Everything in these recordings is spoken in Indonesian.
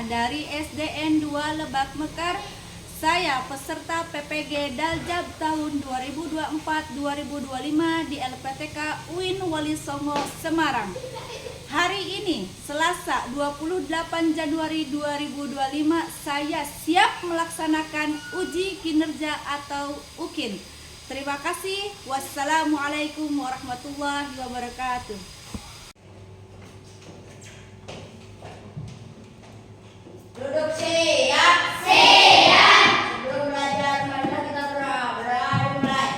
dari SDN 2 Lebak Mekar. Saya peserta PPG Daljab tahun 2024-2025 di LPTK UIN Wali Songo, Semarang. Hari ini, Selasa 28 Januari 2025, saya siap melaksanakan uji kinerja atau UKIN. Terima kasih. Wassalamualaikum warahmatullahi wabarakatuh. Duduk siap. Siap. Sebelum belajar, marilah kita berdoa. Mulai.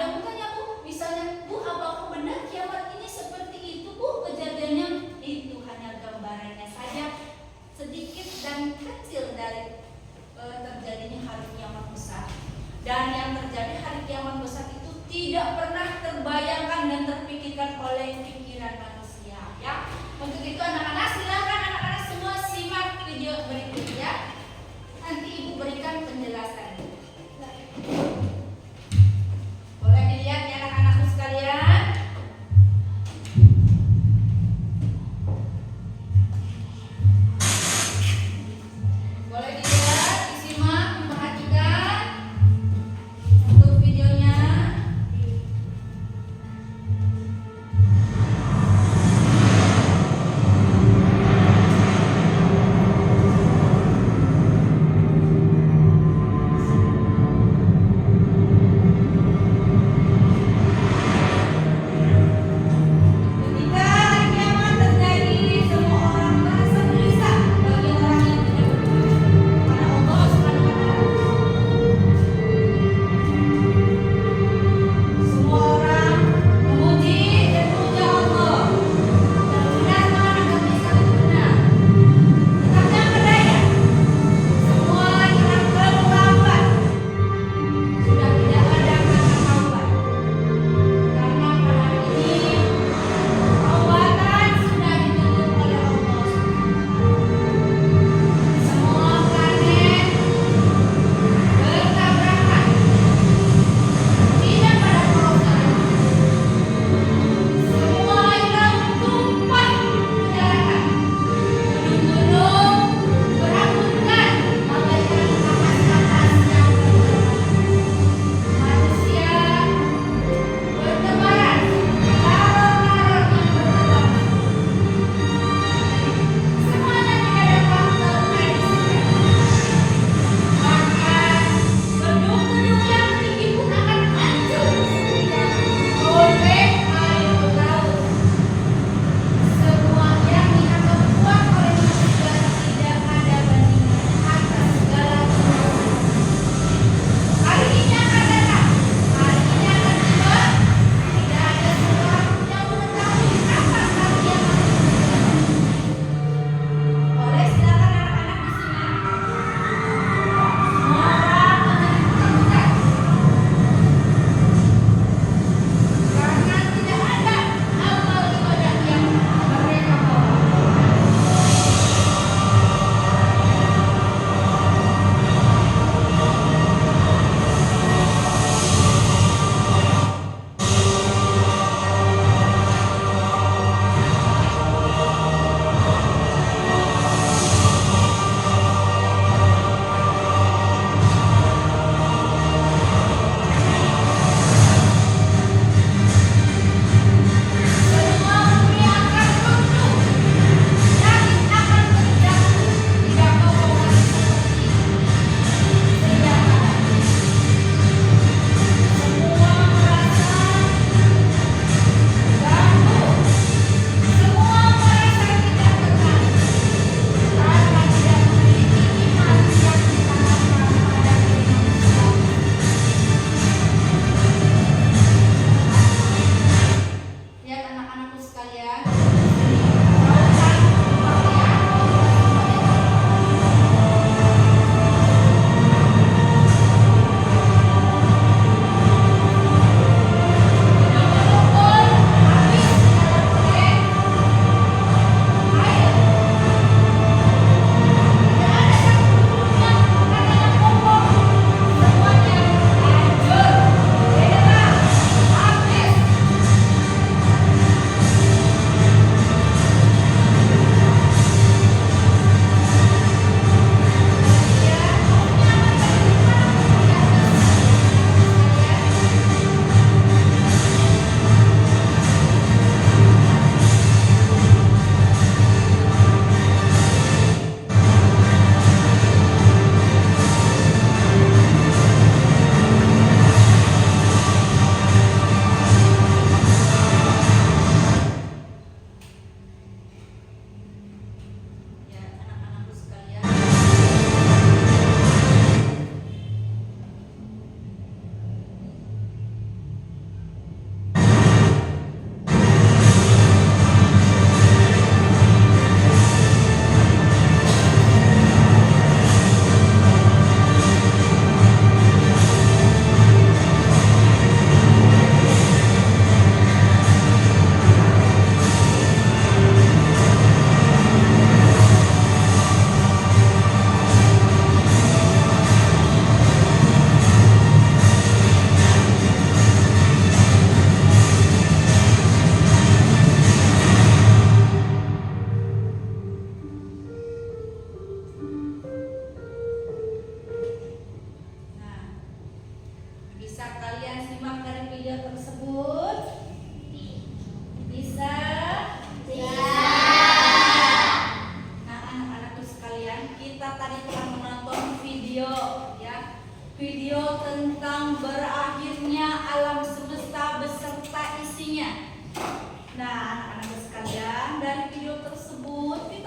Ada bukannya Bu? Misalnya Bu, apakah benar kiamat ini seperti itu Bu kejadiannya? Itu hanya gambarannya saja, sedikit dan kecil dari terjadinya hari kiamat besar. Dan yang terjadi hari kiamat besar itu tidak pernah terbayangkan dan terpikirkan oleh pikiran manusia, ya. Untuk itu anak-anak, silakan anak-anak semua simak video berikut ya. Nanti Ibu berikan penjelasan. Boleh dilihat ya anak-anakku sekalian. Boleh dilihat, disimak, diperhatikan untuk videonya.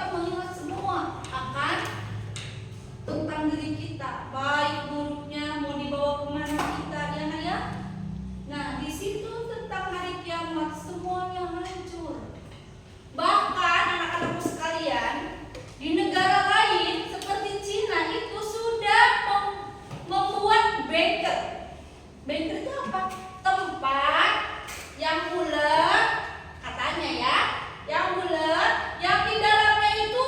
kita mengingat semua akan tentang diri kita, baik buruknya mau dibawa kemana kita, ya nak ya. Nah di situ tentang hari kiamat semuanya hancur. Bahkan anak-anakku sekalian, di negara lain seperti Cina itu sudah membuat bunker. Bunker itu apa? Tempat yang bulat, katanya ya, yang bulat, yang di dalamnya itu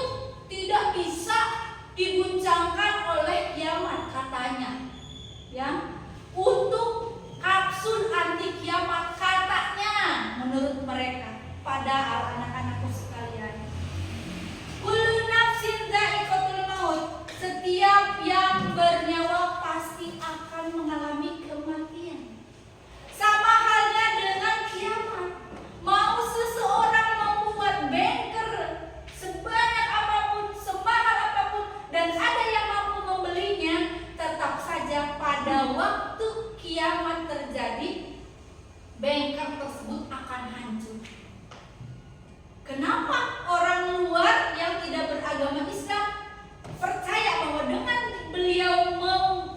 tidak bisa diguncangkan oleh kiamat, katanya ya, untuk kapsul anti kiamat, katanya menurut mereka. Padahal anak-anakku sekalian, kullu nafsin dha'iqatul maut, setiap yang bernyawa pasti akan mengalami kematian. Sama halnya dengan kiamat. Mau seseorang membuat bunker sebanyak apapun, semahal apapun, dan ada yang mampu membelinya, tetap saja pada waktu kiamat terjadi, bunker tersebut akan hancur. Kenapa orang luar yang tidak beragama Islam percaya bahwa dengan beliau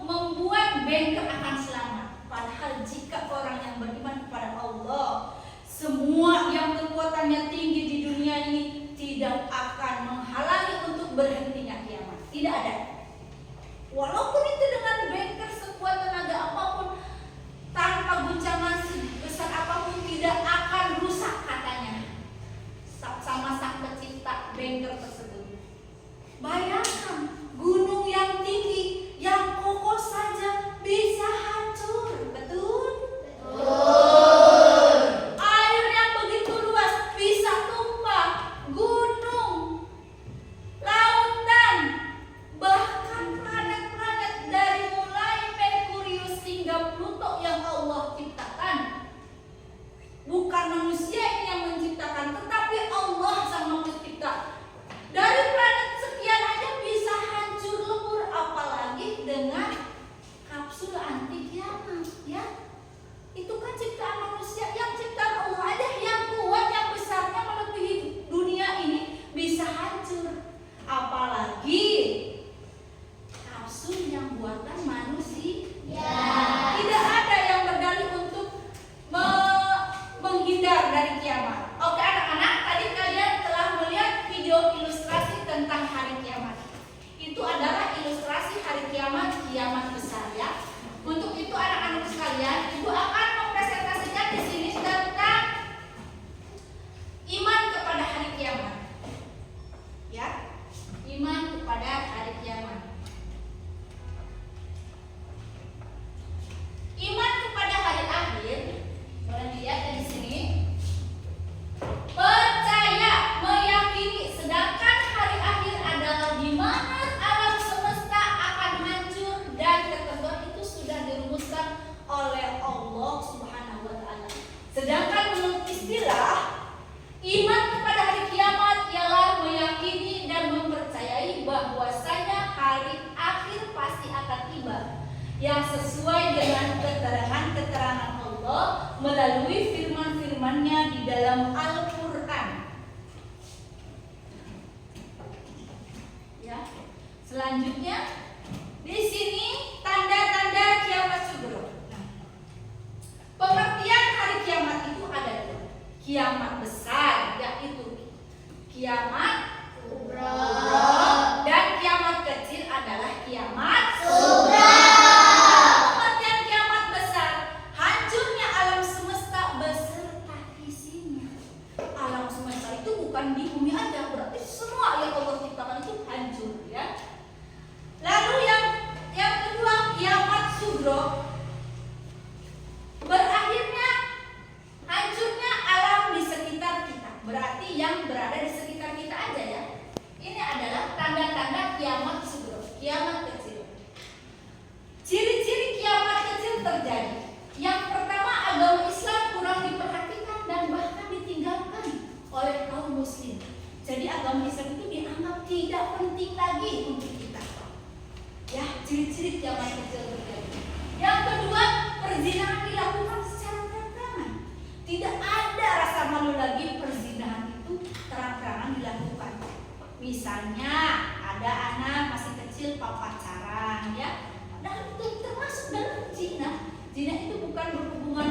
membuat bunker akan selamat? Padahal jika orang yang beriman kepada Allah, semua yang kekuatannya tinggi di dunia ini tidak akan menghalangi untuk berhentinya kiamat. Tidak ada. Walaupun itu dengan bunker sekuat tenaga apapun, tanpa guncangan sebesar apapun, tidak akan rusak, katanya sama sang pencipta bunker tersebut. Bayangkan, gunung yang tinggi, yang kokoh saja bisa hancur. Betul? Air yang begitu luas bisa tumpah, gunung, lautan, bahkan planet-planet dari mulai Merkurius hingga Pluto yang Allah ciptakan. Bukan manusia ini yang menciptakan, tetapi Allah sang pencipta. Dari planet sekian aja bisa hancur lebur, apalagi dengan kapsul anti kiamat, ya. Itu kan ciptaan manusia, yang ciptaan Allah aja yang kuat, yang besarnya melebihi dunia ini bisa hancur, apalagi kapsul yang buatan manusia. Tidak ada yang berdalih untuk menghindar dari kiamat. Oke anak-anak, tadi kalian telah melihat video ilustrasi tentang hari kiamat. Itu adalah ilustrasi hari kiamat, kiamat besar ya. Untuk itu anak-anak sekalian, Ibu akan mempresentasikan di sini tentang iman kepada hari kiamat. Ya, iman kepada hari kiamat. Iman kepada hari akhir, boleh dilihat di sini. Percaya, meyakini, sedangkan hari akhir adalah di mana alam semesta akan hancur dan ketentuan itu sudah dirumuskan oleh Allah Subhanahu wa taala. Sedangkan menurut istilah, iman kepada hari kiamat ialah meyakini dan mempercayai bahwasanya hari akhir pasti akan tiba, yang sesuai dengan keterangan-keterangan Allah melalui firman-firman-Nya di dalam Al-Qur'an. Ya. Selanjutnya di sini tanda-tanda kiamat sugro. Nah, pengertian hari kiamat itu ada dua. Kiamat besar, yaitu kiamat kubra, dan kiamat kecil adalah kiamat sugra. Pengertian kiamat besar, hancurnya alam semesta beserta isinya. Alam semesta itu bukan di bumi aja, berarti semua yang Allah ciptakan itu hancur ya. Lalu yang kedua, kiamat sugro, berakhirnya hancurnya alam di sekitar kita. Berarti yang berada di sekitar kita aja ya. Ini adalah tanda-tanda kiamat sugro, kiamat kecil. Ciri-ciri kiamat kecil terjadi. Yang pertama, agama Islam kurang diperhatikan dan bahkan ditinggalkan oleh kaum muslim. Jadi agama Islam itu dianggap tidak penting lagi untuk kita. Ya, ciri-ciri kiamat kecil terjadi. Yang kedua, perzinahan dilakukan secara terang-terangan. Tidak ada rasa malu lagi, perzinahan itu terang-terangan dilakukan. Misalnya ada anak masih kecil pacaran ya, padahal itu termasuk dalam zina. Zina itu bukan berhubungan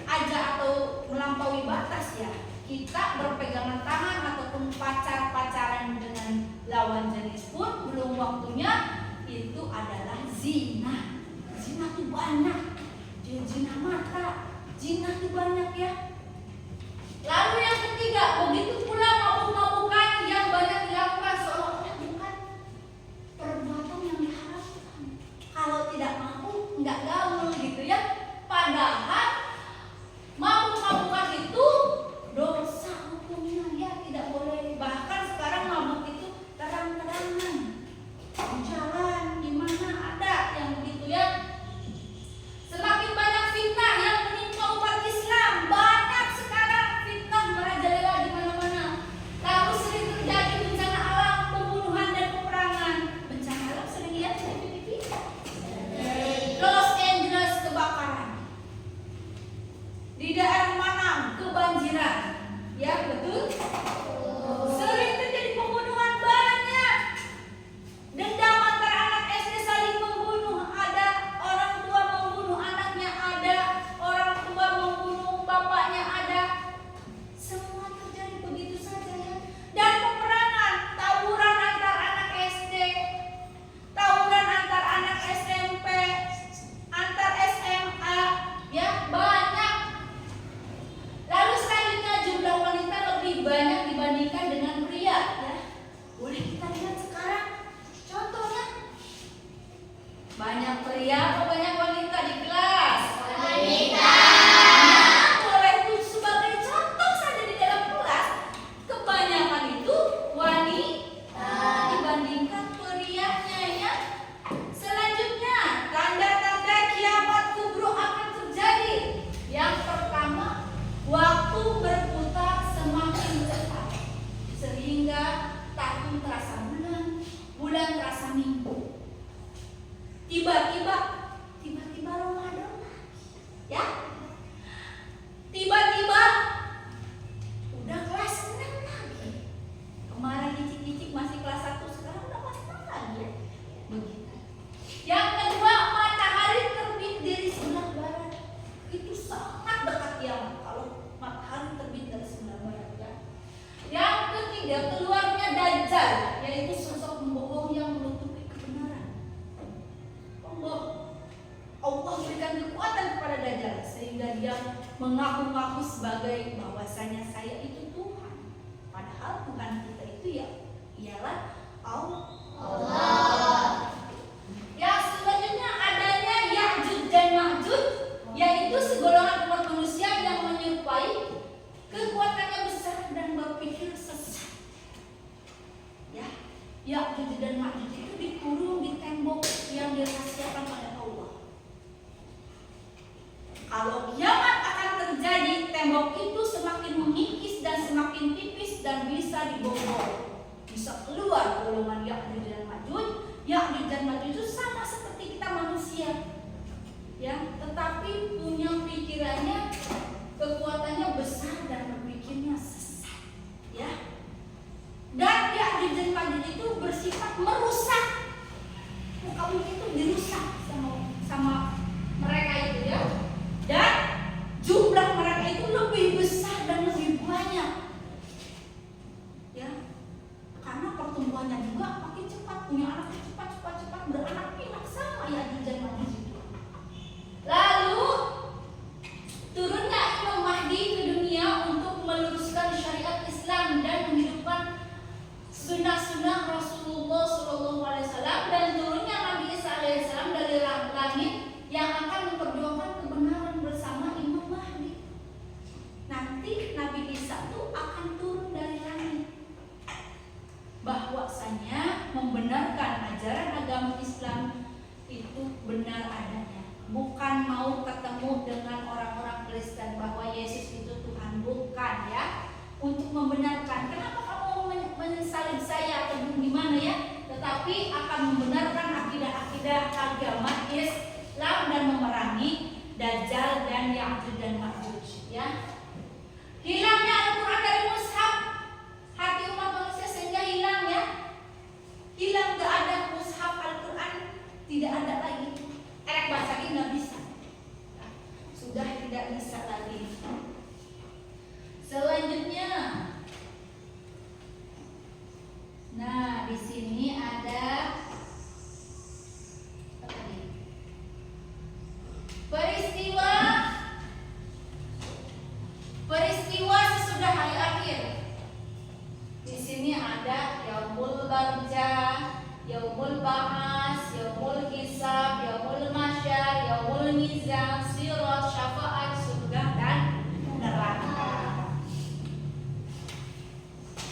aja atau melampaui batas ya. Kita berpegangan tangan ataupun pacaran dengan lawan jenis pun belum waktunya, itu adalah zina. Zina itu banyak, zina mata, zina itu banyak ya. Lalu yang ketiga, begitu pula mabuk-mabukan yang banyak dilakukan seolah-olah bukan perbuatan yang diharapkan. Kalau tidak mabuk, nggak gaul gitu ya. Padahal mabuk-mabukan itu dosa hukumnya ya, tidak boleh. Bahkan sekarang mabuk itu terang-terangan di jalan, di mana ada yang begitu ya. Semakin banyak fitnah yang menimpa umat Islam, banyak sekarang fitnah merajalela di mana-mana. Lalu sering terjadi bencana alam, pembunuhan dan peperangan. Bencana alam sering lihat di TV. Los Angeles kebakaran, di daerah mana kebanjiran, ya betul. Sering terjadi pembunuhan banyak. Dendam antara anak SD saling membunuh, ada orang tua membunuh anaknya, ada orang tua membunuh bapaknya, ada. Semua terjadi begitu saja ya. Dan peperangan, tawuran antar anak SD, tawuran antar anak SMP, antar SMA, ya banyak. Lalu selanjutnya jumlah wanita lebih banyak dibandingkan dengan pria ya. Boleh kita lihat sekarang contohnya. Banyak pria atau banyak wanita di kelas? Wanita. Boleh itu sebagai contoh saja di dalam kelas. Kebanyakan itu wanita dibandingkan prianya ya. Selanjutnya, tanda-tanda kiamat kubro akan terjadi. Yang pertama, waktu berputar semakin cepat, sehingga tahun terasa bulan, bulan terasa minggu. Tiba-tiba Ramadan lagi, ya. Tiba-tiba udah kelas 6 lagi. Kemarin dicik-cicik masih kelas 1, sekarang udah kelas 6 lagi ya. Begitu. Yang kedua, matahari terbit dari sebelah barat. Itu sangat dekat kiamat kalau matahari terbit dari sebelah barat ya. Yang ketiga, keluarnya Dajjal, yaitu sosok pembohong yang menutupi kebenaran. Allah berikan kekuatan kepada Dajjal sehingga dia mengaku-ngaku sebagai bahwasanya saya itu Tuhan. Padahal Tuhan kita itu ya ialah Allah. Yang selanjutnya adanya Ya'juj dan Ma'juj, yaitu segolongan umat manusia yang menyerupai, kekuatannya besar dan berpikir sesat. Ya, Ya'juj dan Ma'juj itu dikurung di tembok yang dirahasiakan oleh Allah. Kalau kiamat akan terjadi, tembok itu semakin mengikis dan semakin tipis dan bisa dibobol. Bisa keluar golongan Ya'juj dan Ma'juj. Ya'juj dan Ma'juj itu sama seperti kita manusia, ya, tetapi punya pikirannya, kekuatannya besar dan berpikirnya sesat, ya. Dan Ya'juj dan Ma'juj itu bersifat merusak. Muka bumi itu dirusak sama mereka itu ya. Dan jumlah mereka itu lebih besar dan lebih banyak, ya. Karena pertumbuhannya juga makin cepat, punya anak cepat beranak pinak sama Ya'juj dan Ma'juj itu. Lalu turunnya Imam Mahdi ke dunia untuk meluruskan syariat Islam dan menghidupkan sunnah-sunnah Rasulullah SAW, dan turunnya Nabi Isa AS dari langit yang akan memperjuangkan kebenaran bersama Imam Mahdi. Nanti Nabi Isa itu akan turun dari langit, bahwasanya membenarkan ajaran agama Islam itu benar adanya, bukan mau ketemu dengan orang-orang Kristen bahwa Yesus itu Tuhan, bukan ya. Untuk membenarkan, kenapa kamu menyesalib saya atau gimana ya, tetapi akan membenarkan akidah-akidah agama Islam dan memerangi Dajjal dan Ya'juj dan Ma'juj ya. Hilangnya Al-Quran dari mushaf hati umat manusia sehingga hilang ya. barja, yaumul ba'as, yaumul hisab, yaumul masyar, yaumul mizan, sirat, syafaat, surga dan neraka.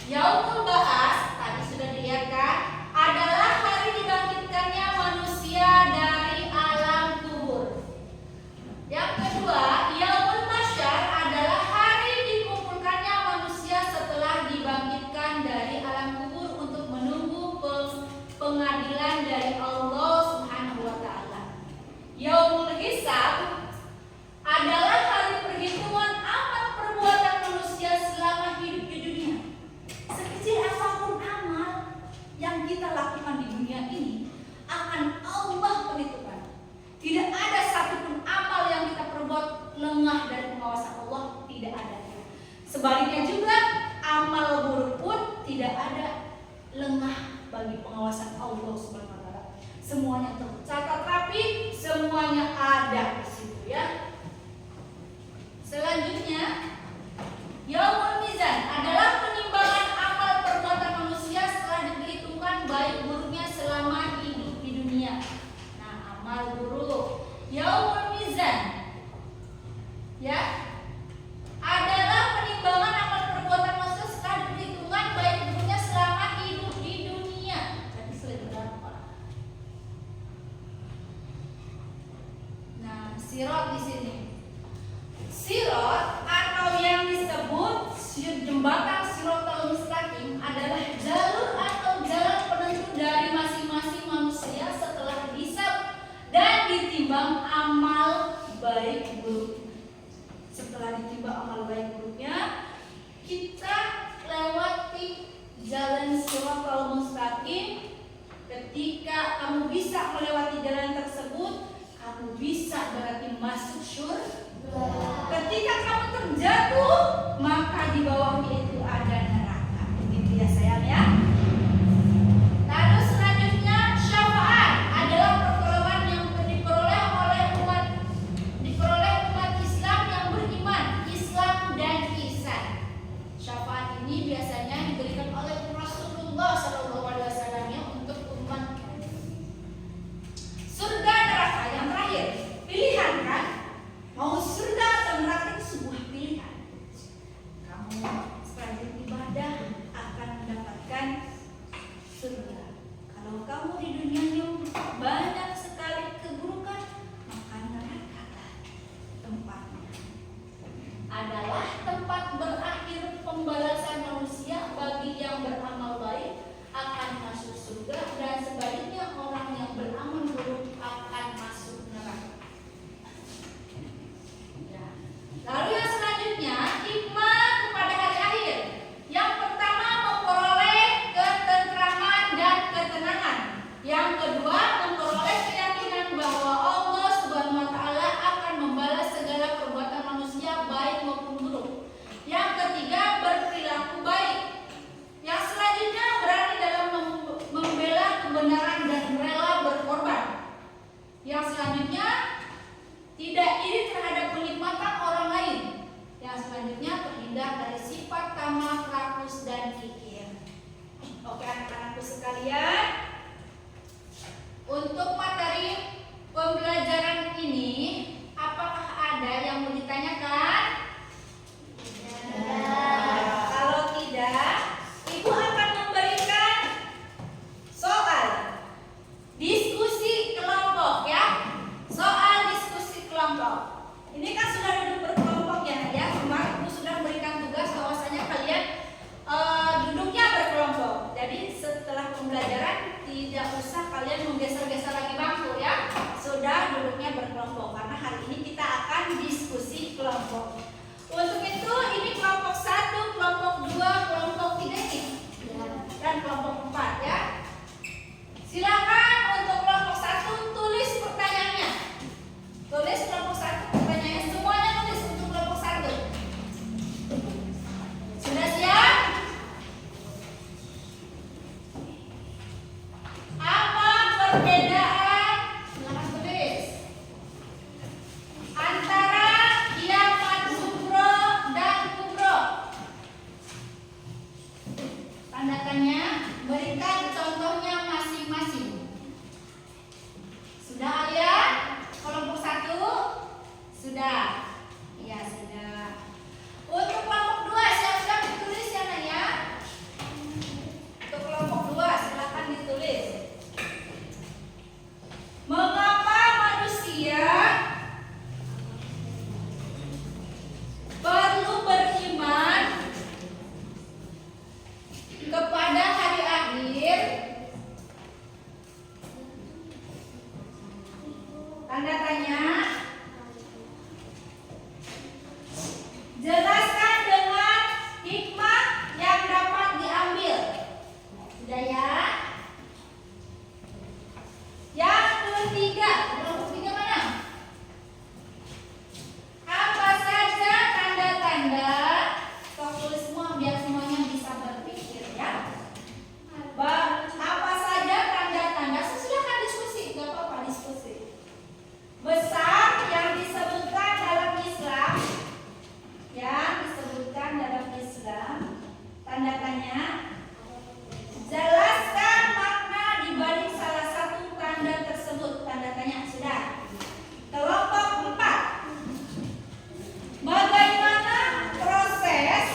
Yaumul ba'as tadi sudah dilihat kan, adalah hari dibangkitkannya manusia dari alam kubur. Yang kedua, yaumul masyar adalah hari dikumpulkannya manusia setelah dibangkitkan dari alam kubur untuk menunggu pengadilan dari Allah Subhanahu wa taala. Yaumul hisab adalah hari perhitungan amal perbuatan manusia selama hidup di dunia. Sekecil apapun amal yang kita lakukan di dunia ini akan Allah perhitungkan. Tidak ada satupun amal yang kita perbuat lengah dari pengawasan Allah, tidak ada. Sebaliknya juga amal buruk pun tidak ada lengah bagi pengawasan Allah Subhanahu wa taala. Semuanya tercatat rapi, semuanya ada di situ ya. Selanjutnya, yaumul mizan adalah penimbangan amal perbuatan manusia setelah diperhitungkan baik buruknya selama hidup di dunia. Nah, amal buruk, yaumul mizan ya, adalah penimbangan amal perbuatan manusia setelah diperhitungkan baik buruknya selama hidup di dunia. Jadi selanjutnya apa? Nah, sirat di sini. Sirat atau yang disebut jembatan Shiratal Mustaqim adalah jalur atau jalan penentu dari masing-masing manusia setelah dihisab dan ditimbang amal baik buruk. Setelah ditimbang amal baik buruknya, kita lewati jalan Shiratal Mustaqim. Ketika kamu bisa melewati jalan tersebut, kamu bisa berarti masuk surga. Ketika kamu terjatuh, maka di bawahnya itu ada neraka. Begitu ya sayang ya. Lalu selanjutnya, syafaat adalah pertolongan yang diperoleh umat Islam yang beriman, Islam dan ihsan. Syafaat ini biasanya diberikan oleh Rasulullah SAW untuk umat. Surga neraka yang terakhir, pilihan kan? Mau surga atau neraka itu sebuah pilihan. Kamu setelah ibadah akan mendapatkan surga. Kalau kamu di dunia yang banyak sekali keburukan, maka neraka tempatnya. Adalah tempat berakhir pembalasan manusia bagi yang beramal baik akan masuk surga dan sebaliknya orang yang beramal buruk akan masuk neraka. Lalu yang selanjutnya, hikmah kepada hari akhir. Yang pertama, memperoleh ketentraman dan ketenangan. Yang kedua, memperoleh keyakinan bahwa Allah Subhanahu wa taala akan membalas segala perbuatan manusia baik maupun buruk. Yang ketiga, berperilaku baik. Yang selanjutnya, berani dalam membela kebenaran dan rela berkorban. Yang selanjutnya, tidak iri terhadap kenikmatan orang lain. Yang selanjutnya, terhindar dari sifat tamak, rakus, dan kikir. Oke anak-anakku sekalian, untuk materi pembelajaran ini, apakah ada yang mau ditanyakan? Kalau tidak, Ibu akan memberikan soal diskusi kelompok ya. Soal diskusi kelompok. Ini kan sudah duduk berkelompok ya. Kemarin Ibu sudah memberikan tugas bahwasanya kalian duduknya berkelompok. Jadi setelah pembelajaran tidak usah kalian menggeser-geser lagi bangku ya. Sudah duduknya berkelompok karena hari ini kita akan diskusi kelompok. Untuk itu ini kelompok 1, kelompok 2, kelompok 3 ini dan kelompok 4 ya. Silakan untuk kelompok 1 tulis pertanyaannya. Tulis kelompok 1 pertanyaannya, semuanya tulis untuk kelompok 1. Sudah siap? Apa perbedaan, silakan tulis, antara kiamat sugro dan kubro? Tanda tanya, berikan contohnya masing-masing. Sudah Alia? Kelompok 1? Sudah. Iya, sudah. Untuk kelompok 2 siap-siap ditulis ya Nak ya. Untuk kelompok 2 silakan ditulis. Mengapa manusia perlu beriman kepada hari akhir? Tanda tanya. Jelaskan dengan hikmah yang dapat diambil. Sudah ya? Yang ketiga, kelompok 3 mana? Apa saja tanda-tanda? Sok tulis semua biar semuanya bisa berpikir ya. Apa saja tanda-tanda? Silakan diskusi, gak apa-apa diskusi. Besar yang disebutkan dalam Islam, tanda tanya. Jelaskan makna dibalik salah satu tanda tersebut. Tanda tanya sudah. Kelompok 4. Bagaimana proses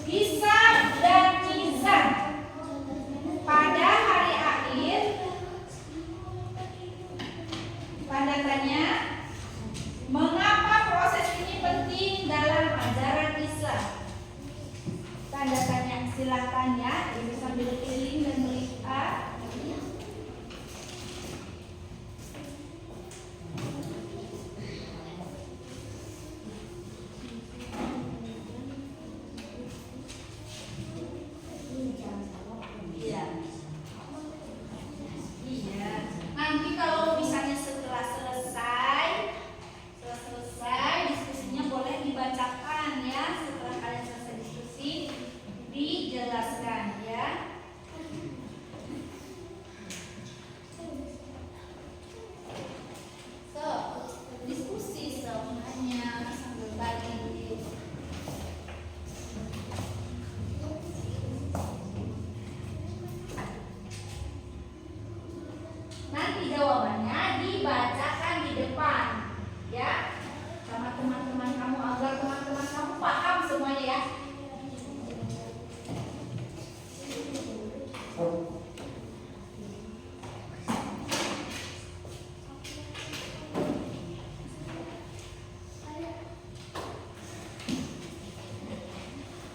hisab dan mizan pada hari akhir? Tanda tanya. Mengapa proses ini penting dalam ajaran Islam? Tanda tanya, silakan ya, ibu sambil keliling dan melihat. Iya. Iya. Nanti kalau misalnya setelah selesai diskusinya boleh dibacakan ya. Setelah kalian selesai diskusi dijelaskan ya. So, diskusi semuanya sambil bagi. Nanti jawabannya dibacakan di depan ya, sama teman-teman kamu agar teman-teman kamu paham semuanya ya.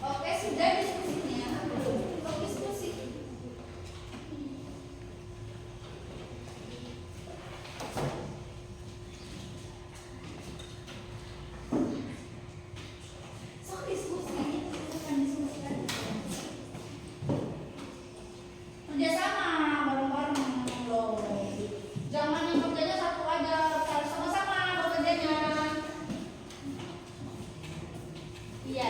Oke, sudah diskusinya. Belum diskusi. So diskusinya silakan diskusikan. Kerjasama bareng-bareng loh. Jangan yang kerjanya satu aja, harus sama-sama bekerjanya. Iya,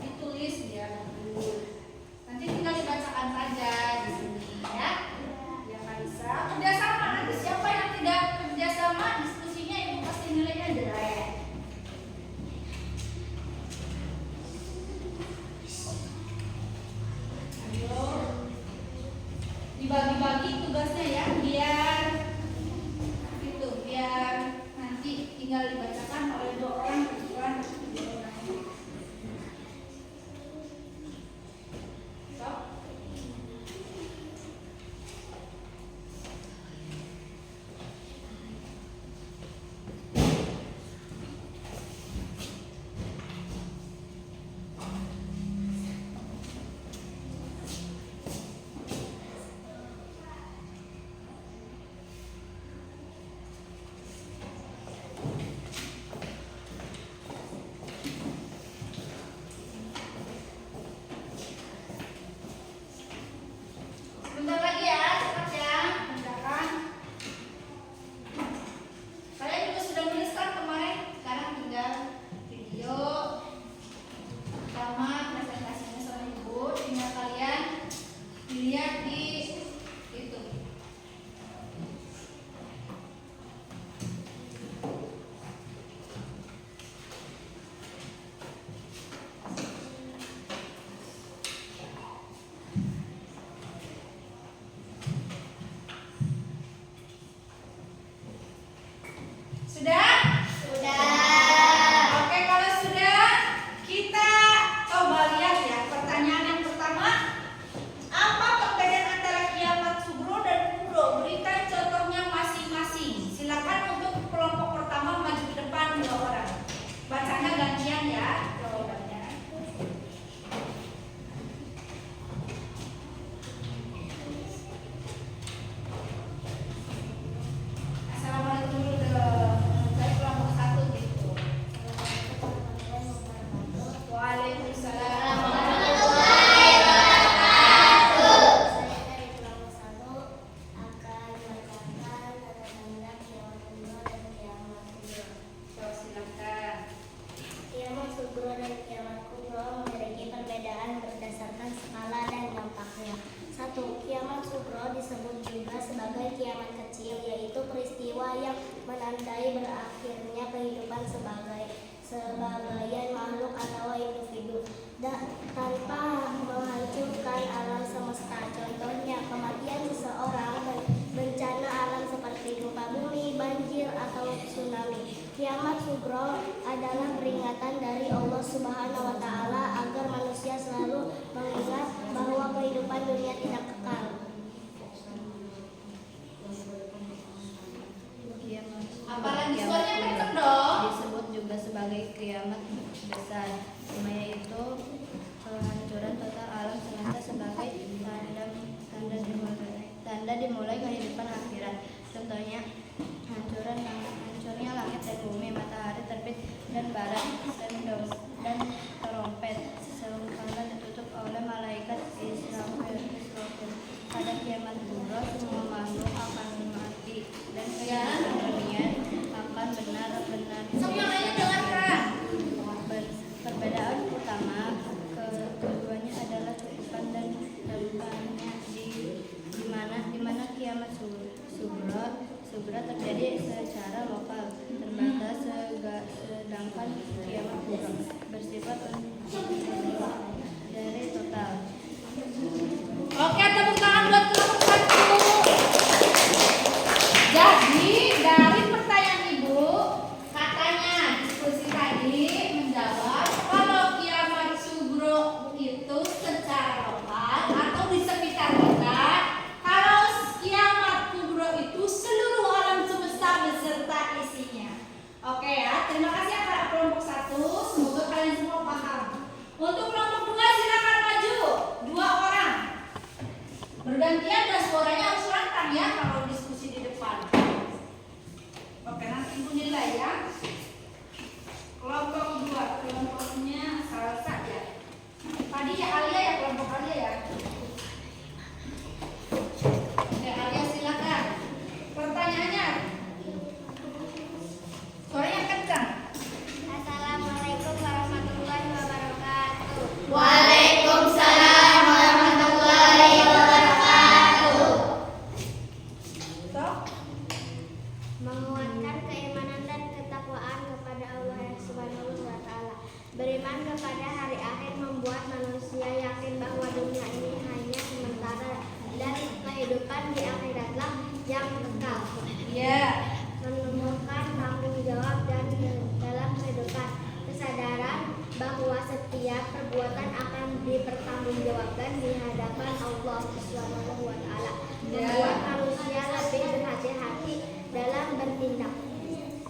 ditulis ya. Nanti tinggal dibacakan saja di sini ya. Ya nggak bisa. Kerjasama, nanti siapa yang tidak kerjasama diskusinya ibu pasti nilainya jelek. Ayo, dibagi-bagi tugasnya ya, biar nanti tinggal dibacakan oleh 2 orang, bukan 2 orang. So. sebagai kiamat kecil, yaitu peristiwa yang menandai berakhirnya kehidupan sebagian makhluk atau individu tanpa menghancurkan alam semesta. Contohnya kematian seseorang, bencana alam seperti gempa bumi, banjir, atau tsunami. Kiamat Sugro adalah peringatan dari Allah Subhanahu wa Ta'ala agar manusia selalu mengingat bahwa kehidupan dunia tidak kekal. Apalagi soalnya kenceng dong. Disebut juga sebagai kiamat besar, yaitu kehancuran total alam semesta sebagai tanda dimulai kehidupan akhirat. Contohnya hancurnya langit dan bumi, matahari terbit dan barat, dan trompet seumpama ditutup oleh malaikat Israfil. Pada kiamat kubra semua makhluk akan mati dan kehidupan dunia akan benar-benar. Semuanya dengarkan. Perbedaan utama keduanya adalah kehidupan dan dampaknya di mana kiamat sugra terjadi secara lokal terbatas, sedangkan kiamat kubra bersifat dari total. Oke, tepuk tangan buat kelompok 1. Jadi dari pertanyaan Ibu, katanya diskusi tadi menjawab kalau kiamat sugro itu secara lokal atau di sekitar kita. Kalau kiamat kubro itu seluruh alam semesta beserta isinya. Oke ya, terima kasih ya para kelompok 1. Semoga kalian semua paham. Untuk kelompok 2 silakan maju 2 orang. Bergantian dan suaranya harus lantang ya kalau diskusi di depan. Oke, nanti Ibu nilai ya. Kelompok 2, kelompoknya salah saja. Tadi ya Alia ya, kelompok Alia ya. Oke, Alia silakan. Pertanyaannya. Suaranya kencang. Assalamualaikum warahmatullahi wabarakatuh. Waalaikumsalam warahmatullahi wabarakatuh. So, Menguatkan keimanan dan ketakwaan kepada Allah Subhanahu wa Ta'ala. Beriman kepada hari akhir membuat manusia yakin bahwa dunia ini hanya sementara dan kehidupan di akhiratlah yang kekal. ya. Menemukan tanggung jawab dan dalam kehidupan, kesadaran bahwa setiap perbuatan akan dipertanggungjawabkan di hadapan Allah Subhanahu wa Ta'ala. Membuat manusia lebih berhati-hati dalam bertindak.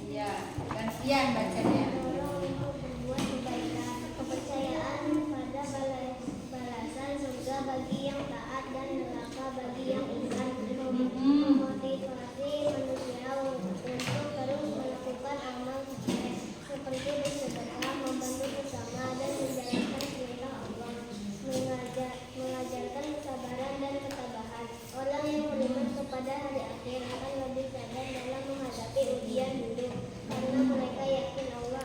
Ya, gantian bacanya. Tolong untuk berbuat kebaikan, kepercayaan pada balasan surga bagi yang taat dan neraka bagi yang ingkar. Memotivasi manusia untuk terus melakukan amal soleh seperti bersedekah, membantu sesama, dan menjalankan perintah Allah. Mengajarkan kesabaran dan ketabahan. Orang yang beriman kepada hari akhir akan lebih sadar dalam menghadapi ujian hidup, karena mereka yakin Allah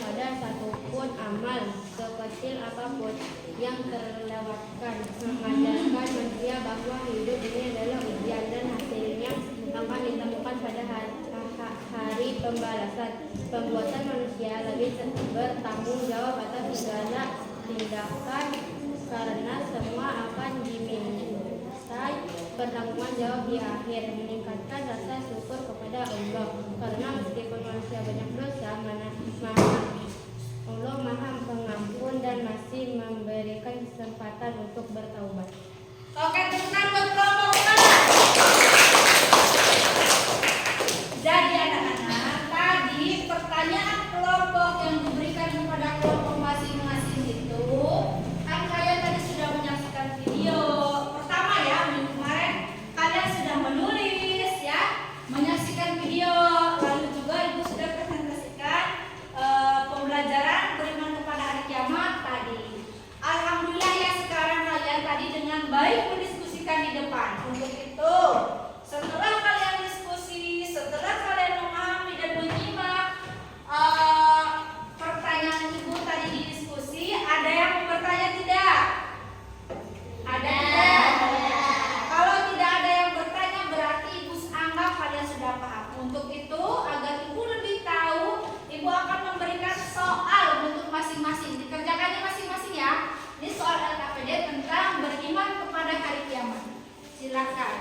pada satupun amal sekecil apapun yang terlewatkan, mengajarkan manusia bahwa hidup ini adalah ujian dan hasilnya akan ditemukan pada hari pembalasan. Pembuatan manusia lebih bertanggung jawab atas segala tindakan karena semua akan dimintai pertanggungan jawab di akhir. Meningkatkan rasa syukur kepada Allah karena meskipun manusia banyak dosa, Allah Maha Pengampun dan masih memberikan kesempatan untuk bertaubat. Oke, teman buat kelompok kelas. Jadi anak-anak, tadi pertanyaan kelompok yang diberikan kepada kelompok masing-masing itu, kan kalian tadi sudah menyaksikan video pertama ya, minggu kemarin kalian sudah menulis ya, menyaksikan video, lalu juga ibu sudah presentasikan pembelajaran beriman kepada hari kiamat tadi. Alhamdulillah ya, sekarang kalian tadi dengan baik mendiskusikan di depan. Untuk itu, setelah kalian diskusi, setelah kalian memahami dan menyimak pertanyaan ibu tadi di diskusi, ada yang mau bertanya tidak? Ada tidak? Kalau tidak ada yang bertanya, berarti ibu anggap kalian sudah paham. Untuk itu, agar ibu lebih tahu, ibu akan memberikan soal untuk masing-masing. Dikerjakannya masing-masing ya. Ini soal LKPD tentang beriman kepada hari kiamat. Silakan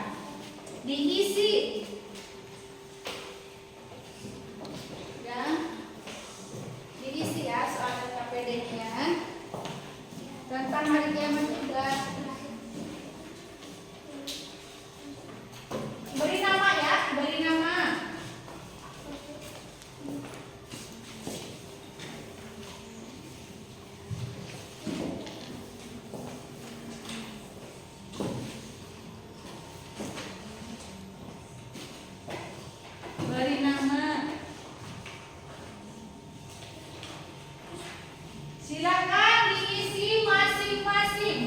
diisi. Ya, diisi ya soal LKPD-nya tentang hari kiamat juga. Beri nama ya, beri nama. Beri nama. Silakan diisi masing-masing.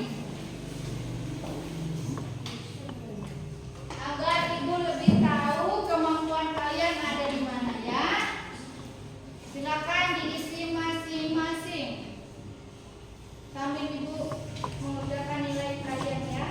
Agar ibu lebih tahu kemampuan kalian ada di mana ya. Silakan diisi masing-masing. Sambil ibu mengerjakan nilai kalian ya.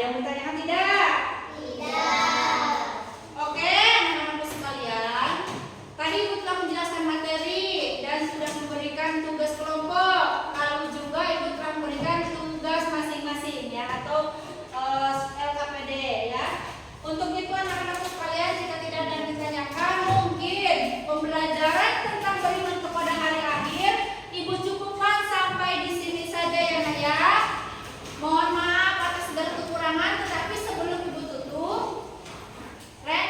Ada yang bertanyakan tidak? Tidak. Oke, anak-anakku sekalian. Tadi Ibu telah menjelaskan materi dan sudah memberikan tugas kelompok. Lalu juga Ibu telah memberikan tugas masing-masing ya atau LKPD ya. Untuk itu anak-anakku sekalian, jika tidak ada yang ditanyakan, mungkin pembelajaran tentang beriman kepada hari akhir Ibu cukupkan sampai di sini saja ya Nak ya. Mohon maaf atas segala kekurangan, tetapi sebelum Ibu tutup, Ren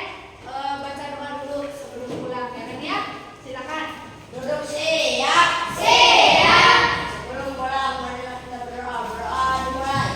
baca doa dulu sebelum pulang ya Ren ya. Silakan. Duduk siap. Siap. Sebelum pulang marilah kita berdoa dimulai.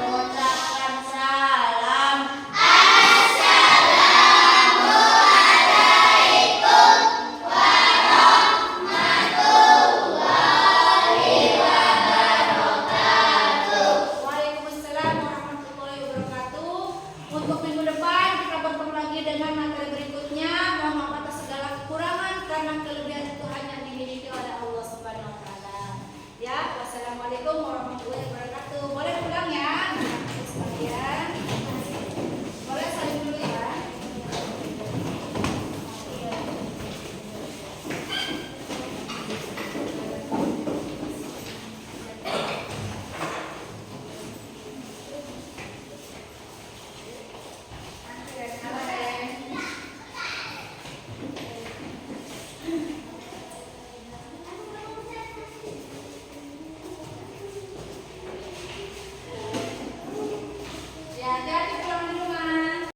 Mengucapkan salam. Waalaikumsalam warahmatullahi wabarakatuh. Untuk minggu depan kita bertemu lagi dengan materi berikutnya. Mohon maaf atas segala kekurangan karena kelebihan itu hanya dimiliki oleh Allah Subhanahu wa taala. Ya, wassalamualaikum warahmatullahi wabarakatuh.